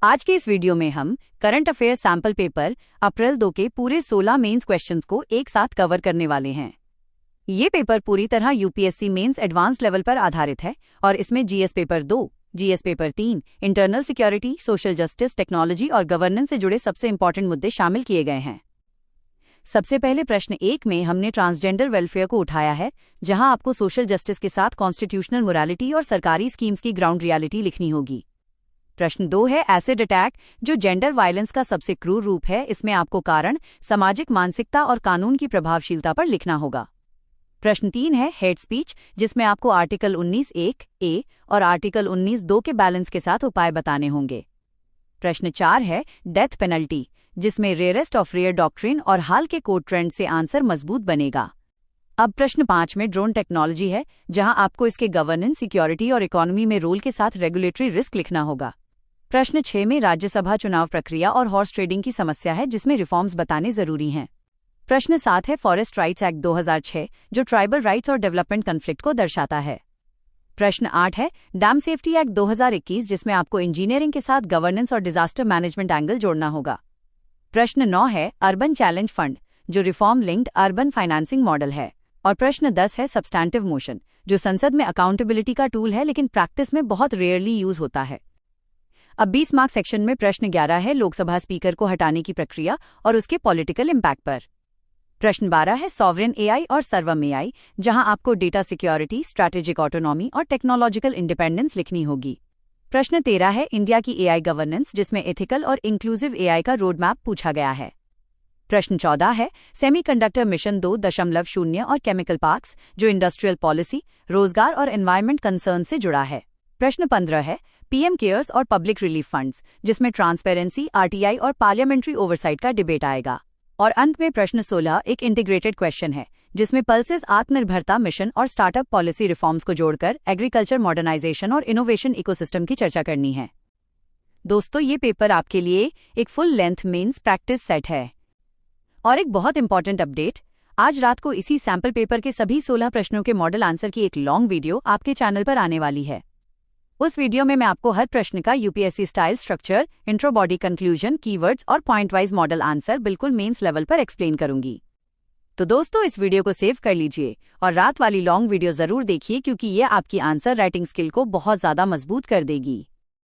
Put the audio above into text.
आज के इस वीडियो में हम करंट अफेयर सैंपल पेपर अप्रैल 2 के पूरे 16 मेंस क्वेश्चंस को एक साथ कवर करने वाले हैं। ये पेपर पूरी तरह यूपीएससी मेंस एडवांस लेवल पर आधारित है और इसमें GS paper 2, GS paper 3, internal security, social justice, technology और गवर्नेंस से जुड़े सबसे इंपॉर्टेंट मुद्दे शामिल किए गए हैं। सबसे पहले प्रश्न 1 में हमने ट्रांसजेंडर वेलफेयर को उठाया है, जहां आपको सोशल जस्टिस के साथ कॉन्स्टिट्यूशनल मोरालिटी और सरकारी स्कीम्स की ग्राउंड रियलिटी लिखनी होगी। प्रश्न 2 है एसिड अटैक, जो जेंडर वायलेंस का सबसे क्रूर रूप है। इसमें आपको कारण, सामाजिक मानसिकता और कानून की प्रभावशीलता पर लिखना होगा। प्रश्न 3 है हेट स्पीच, जिसमें आपको आर्टिकल 19(1)(a) और आर्टिकल 19(2) के बैलेंस के साथ उपाय बताने होंगे। प्रश्न 4 है डेथ पेनल्टी, जिसमें रेयरेस्ट ऑफ रेयर डॉक्ट्रिन और हाल के कोर्ट ट्रेंड से आंसर मजबूत बनेगा। अब प्रश्न 5 में ड्रोन टेक्नोलॉजी है, जहां आपको इसके गवर्नेंस, सिक्योरिटी और इकोनॉमी में रोल के साथ रेगुलेटरी रिस्क लिखना होगा। प्रश्न 6 में राज्यसभा चुनाव प्रक्रिया और हॉर्स ट्रेडिंग की समस्या है, जिसमें रिफॉर्म्स बताने जरूरी हैं। प्रश्न 7 है फॉरेस्ट राइट्स एक्ट 2006, जो ट्राइबल राइट्स और डेवलपमेंट कॉन्फ्लिक्ट को दर्शाता है। प्रश्न 8 है डैम सेफ्टी एक्ट 2021, जिसमें आपको इंजीनियरिंग के साथ गवर्नेंस और डिजास्टर मैनेजमेंट एंगल जोड़ना होगा। प्रश्न 9 है अर्बन चैलेंज फंड, जो reform linked urban financing model है। और प्रश्न 10 है सब्सटैंटिव मोशन, जो संसद में अकाउंटेबिलिटी का टूल है लेकिन प्रैक्टिस में बहुत रेयरली यूज होता है। अब 20 मार्क्स सेक्शन में प्रश्न 11 है लोकसभा स्पीकर को हटाने की प्रक्रिया और उसके पॉलिटिकल इम्पैक्ट पर। प्रश्न 12 है सॉवरेन एआई और सर्वम एआई, जहां आपको डेटा सिक्योरिटी, स्ट्रैटेजिक ऑटोनॉमी और टेक्नोलॉजिकल इंडिपेंडेंस लिखनी होगी। प्रश्न 13 है इंडिया की एआई गवर्नेंस, जिसमें एथिकल और इंक्लूसिव एआई का रोड मैप पूछा गया है। प्रश्न 14 है सेमीकंडक्टर मिशन 2.0 और केमिकल पार्क्स, जो इंडस्ट्रियल पॉलिसी, रोजगार और एनवायरमेंट कंसर्न से जुड़ा है। प्रश्न 15 है पीएम केयर्स और पब्लिक रिलीफ फंड्स, जिसमें ट्रांसपेरेंसी, आरटीआई और पार्लियामेंट्री ओवरसाइट का डिबेट आएगा। और अंत में प्रश्न 16 एक इंटीग्रेटेड क्वेश्चन है, जिसमें पल्सेस आत्मनिर्भरता मिशन और स्टार्टअप पॉलिसी रिफॉर्म्स को जोड़कर एग्रीकल्चर मॉडर्नाइजेशन और इनोवेशन इकोसिस्टम की चर्चा करनी है। दोस्तों, ये पेपर आपके लिए एक full length mains practice set है। और एक बहुत इंपॉर्टेंट अपडेट, आज रात को इसी सैंपल पेपर के सभी 16 प्रश्नों के मॉडल आंसर की एक लॉन्ग वीडियो आपके चैनल पर आने वाली है। उस वीडियो में मैं आपको हर प्रश्न का UPSC style structure, intro, body, conclusion, keywords और पॉइंट वाइज मॉडल आंसर बिल्कुल मेंस लेवल पर एक्सप्लेन करूंगी। तो दोस्तों, इस वीडियो को सेव कर लीजिए और रात वाली लॉन्ग वीडियो जरूर देखिए, क्योंकि ये आपकी आंसर राइटिंग स्किल को बहुत ज्यादा मजबूत कर देगी।